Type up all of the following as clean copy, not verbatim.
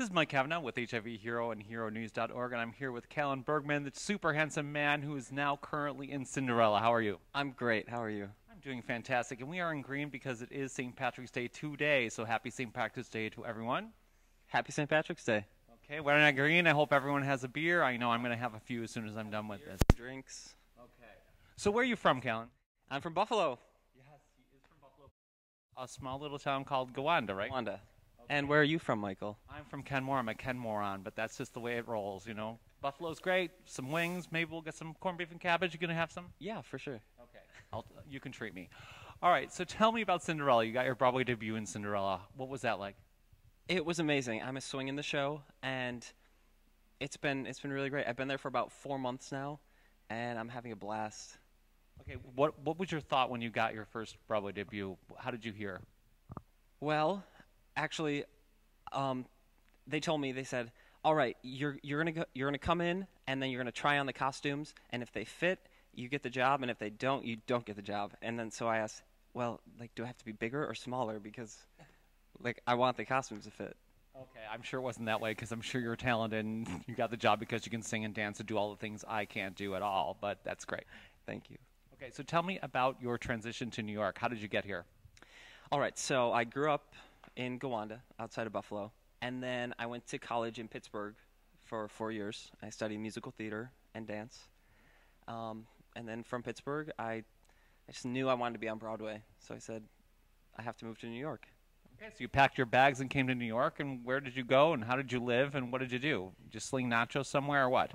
This is Mike Cavnaugh with HIV Hero and HERONEWS.ORG, and I'm here with Callan Bergmann, the super handsome man who is now currently in Cinderella. How are you? I'm great. How are you? I'm doing fantastic, and we are in green because it is St. Patrick's Day today, so happy St. Patrick's Day to everyone. Happy St. Patrick's Day. Okay, we're in green. I hope everyone has a beer. I know I'm going to have a few as soon as I'm done with this. Drinks. Okay. So where are you from, Callan? I'm from Buffalo. Yes, he is from Buffalo. A small little town called Gowanda, right? Gowanda. And where are you from, Michael? I'm from Kenmore. I'm a Kenmoron, but that's just the way it rolls, you know. Buffalo's great. Some wings. Maybe we'll get some corned beef and cabbage. You going to have some? Yeah, for sure. Okay. You can treat me. All right, so tell me about Cinderella. You got your Broadway debut in Cinderella. What was that like? It was amazing. I'm a swing in the show, and it's been really great. I've been there for about 4 months now, and I'm having a blast. Okay, what was your thought when you got your first Broadway debut? How did you hear? Well, actually, they told me, they said, all right, you're gonna come in, and then you're gonna try on the costumes, and if they fit, you get the job, and if they don't, you don't get the job. And then so I asked, well, like, do I have to be bigger or smaller? Because, like, I want the costumes to fit. Okay, I'm sure it wasn't that way, because I'm sure you're talented and you got the job because you can sing and dance and do all the things I can't do at all, but that's great. Thank you. Okay, so tell me about your transition to New York. How did you get here? All right, so I grew up in Gowanda, outside of Buffalo, and then I went to college in Pittsburgh for 4 years. I studied musical theater and dance. And then from Pittsburgh, I just knew I wanted to be on Broadway, so I said, I have to move to New York. Okay, so you packed your bags and came to New York, and where did you go, and how did you live, and what did you do? Just sling nachos somewhere, or what?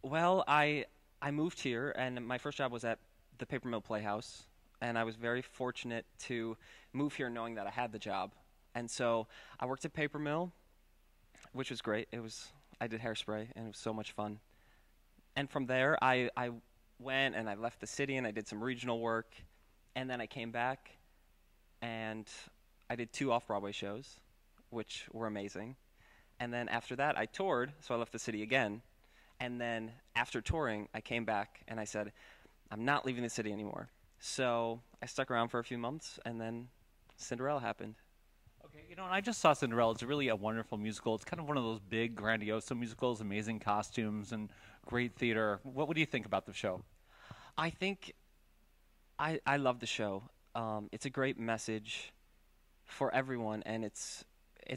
Well, I moved here, and my first job was at the Paper Mill Playhouse, and I was very fortunate to move here knowing that I had the job. And so I worked at Paper Mill, which was great. I did hairspray, and it was so much fun. And from there, I went and I left the city, and I did some regional work, and then I came back, and I did 2 off-Broadway shows, which were amazing. And then after that, I toured, so I left the city again. And then after touring, I came back, and I said, I'm not leaving the city anymore. So I stuck around for a few months, and then Cinderella happened. Okay, you know, and I just saw Cinderella. It's really a wonderful musical. It's kind of one of those big, grandiose musicals, amazing costumes, and great theater. What do you think about the show? I think I love the show. It's a great message for everyone, and it's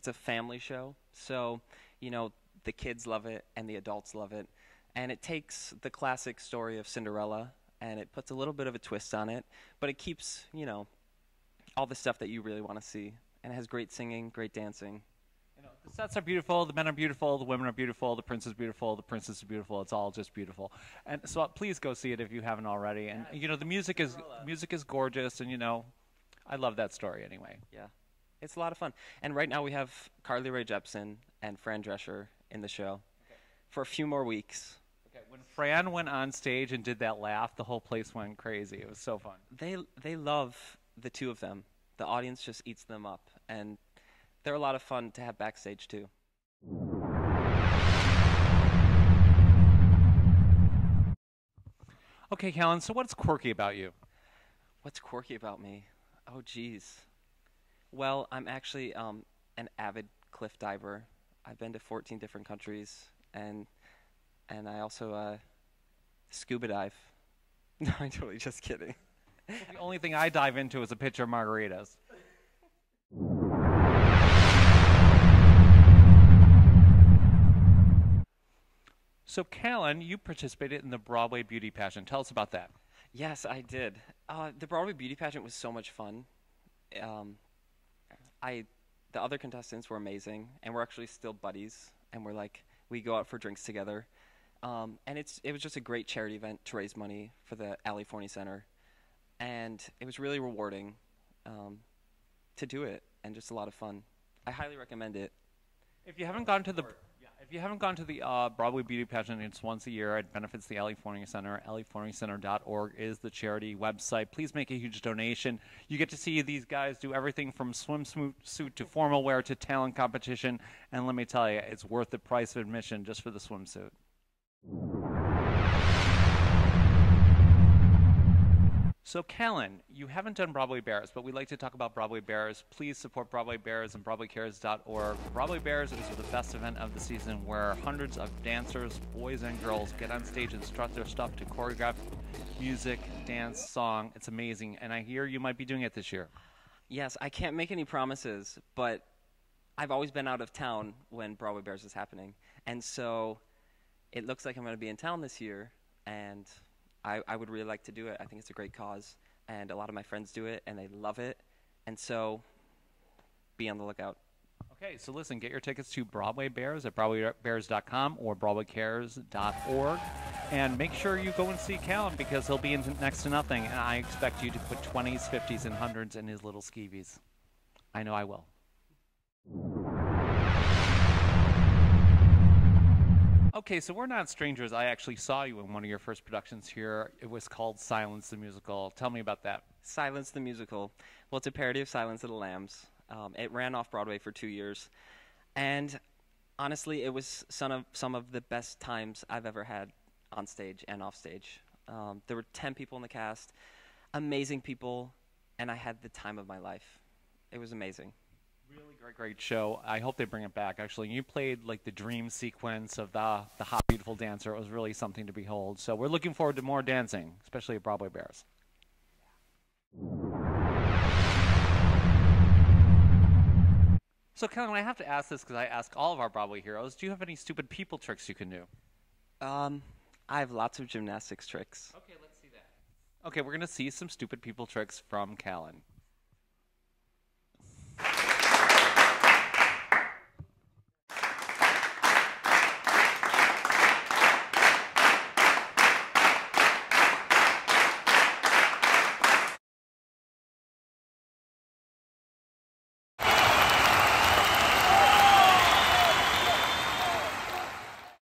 a family show. So, you know, the kids love it, and the adults love it. And it takes the classic story of Cinderella, and it puts a little bit of a twist on it, but it keeps, you know, all the stuff that you really want to see. And it has great singing, great dancing. You know, the sets are beautiful, the men are beautiful, the women are beautiful, the prince is beautiful, the princess is beautiful. It's all just beautiful. And so please go see it if you haven't already. And you know, the music is gorgeous, and you know, I love that story anyway. Yeah, it's a lot of fun. And right now we have Carly Rae Jepsen and Fran Drescher in the show for a few more weeks. Okay, when Fran went on stage and did that laugh, the whole place went crazy. It was so fun. They love the two of them. The audience just eats them up, and they're a lot of fun to have backstage too. Okay, Callan, so what's quirky about you? What's quirky about me? Oh, geez. Well, I'm actually an avid cliff diver. I've been to 14 different countries, and I also scuba dive. No, I'm totally just kidding. The only thing I dive into is a pitcher of margaritas. So, Callan, you participated in the Broadway Beauty Pageant. Tell us about that. Yes, I did. The Broadway Beauty Pageant was so much fun. The other contestants were amazing, and we're actually still buddies, and we go out for drinks together. And it was just a great charity event to raise money for the Ali Forney Center. And it was really rewarding to do it, and just a lot of fun. I highly recommend it. If you haven't gone to the Broadway Beauty Pageant, it's once a year. It benefits the Ali Forney Center. AliForneyCenter.org is the charity website. Please make a huge donation. You get to see these guys do everything from swimsuit to formal wear to talent competition. And let me tell you, it's worth the price of admission just for the swimsuit. So, Callan, you haven't done Broadway Bares, but we'd like to talk about Broadway Bares. Please support Broadway Bares and BroadwayCares.org. Broadway Bares is the best event of the season where hundreds of dancers, boys and girls, get on stage and strut their stuff to choreographed music, dance, song. It's amazing, and I hear you might be doing it this year. Yes, I can't make any promises, but I've always been out of town when Broadway Bares is happening. And so it looks like I'm going to be in town this year, and I would really like to do it. I think it's a great cause, and a lot of my friends do it, and they love it. And so be on the lookout. Okay, so listen, get your tickets to Broadway Bares at BroadwayBares.com or BroadwayCares.org. And make sure you go and see Callan because he'll be in next to nothing, and I expect you to put 20s, 50s, and 100s in his little skeevies. I know I will. Okay, so we're not strangers. I actually saw you in one of your first productions here. It was called Silence the Musical. Tell me about that. Silence the Musical. Well, it's a parody of Silence of the Lambs. It ran off Broadway for 2 years. And honestly, it was some of the best times I've ever had on stage and off stage. There were 10 people in the cast, amazing people, and I had the time of my life. It was amazing. Really great show. I hope they bring it back. Actually, you played like the dream sequence of the hot, beautiful dancer. It was really something to behold. So we're looking forward to more dancing, especially at Broadway Bares. So, Callan, I have to ask this because I ask all of our Broadway heroes. Do you have any stupid people tricks you can do? I have lots of gymnastics tricks. Okay, let's see that. Okay, we're going to see some stupid people tricks from Callan.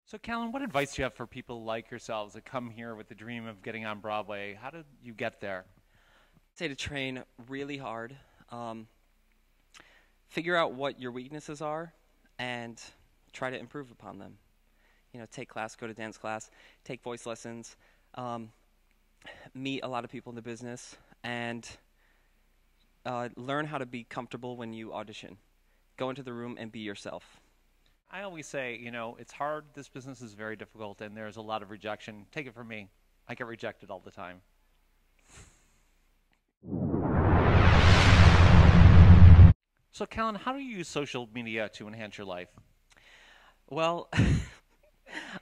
So, Callan, what advice do you have for people like yourselves that come here with the dream of getting on Broadway? How did you get there? I'd say to train really hard, figure out what your weaknesses are, and try to improve upon them. You know, take class, go to dance class, take voice lessons, meet a lot of people in the business, and learn how to be comfortable when you audition. Go into the room and be yourself. I always say, you know, it's hard. This business is very difficult, and there's a lot of rejection. Take it from me. I get rejected all the time. So, Callan, how do you use social media to enhance your life? Well,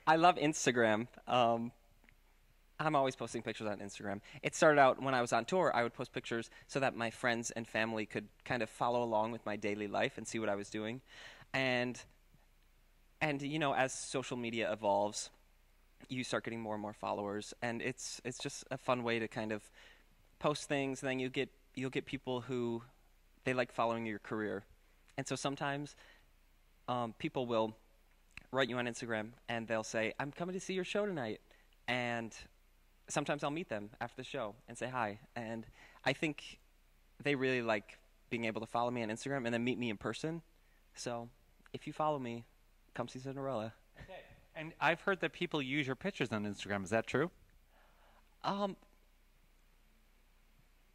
I love Instagram. I'm always posting pictures on Instagram. It started out when I was on tour. I would post pictures so that my friends and family could kind of follow along with my daily life and see what I was doing. And you know, as social media evolves, you start getting more and more followers, and it's just a fun way to kind of post things. And then you'll get people who they like following your career, and so sometimes people will write you on Instagram and they'll say, "I'm coming to see your show tonight," and sometimes I'll meet them after the show and say hi. And I think they really like being able to follow me on Instagram and then meet me in person. So if you follow me, come see Cinderella. Okay. And I've heard that people use your pictures on Instagram. Is that true?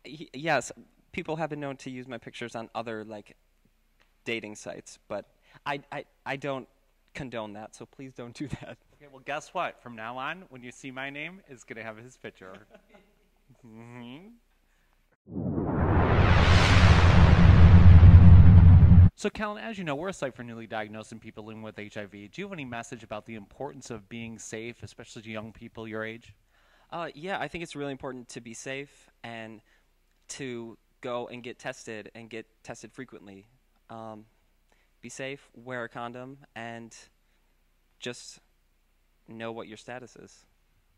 Yes, people have been known to use my pictures on other like dating sites, but I don't condone that, so please don't do that. Okay, well, guess what? From now on, when you see my name, it's going to have his picture. Mm-hmm. So, Callan, as you know, we're a site for newly diagnosed and people living with HIV. Do you have any message about the importance of being safe, especially to young people your age? Yeah, I think it's really important to be safe and to go and get tested frequently. Be safe, wear a condom, and just know what your status is.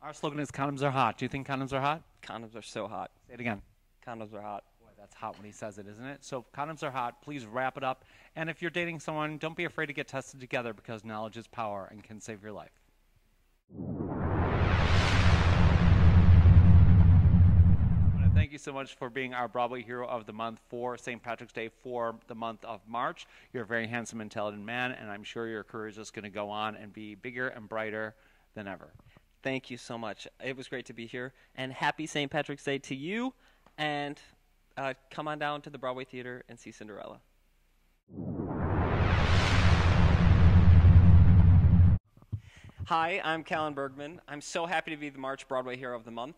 Our slogan is condoms are hot. Do you think condoms are hot? Condoms are so hot. Say it again. Condoms are hot. Boy, that's hot when he says it, isn't it? So condoms are hot. Please wrap it up. And if you're dating someone, don't be afraid to get tested together because knowledge is power and can save your life. Thank you so much for being our Broadway Hero of the Month for St. Patrick's Day for the month of March. You're a very handsome, intelligent man, and I'm sure your career is just going to go on and be bigger and brighter than ever. Thank you so much. It was great to be here. And happy St. Patrick's Day to you. And come on down to the Broadway Theater and see Cinderella. Hi, I'm Callan Bergmann. I'm so happy to be the March Broadway Hero of the Month.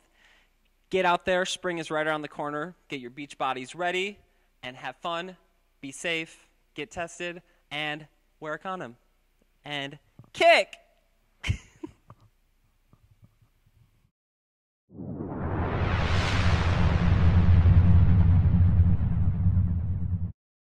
Get out there. Spring is right around the corner. Get your beach bodies ready and have fun. Be safe. Get tested. And wear a condom. And kick!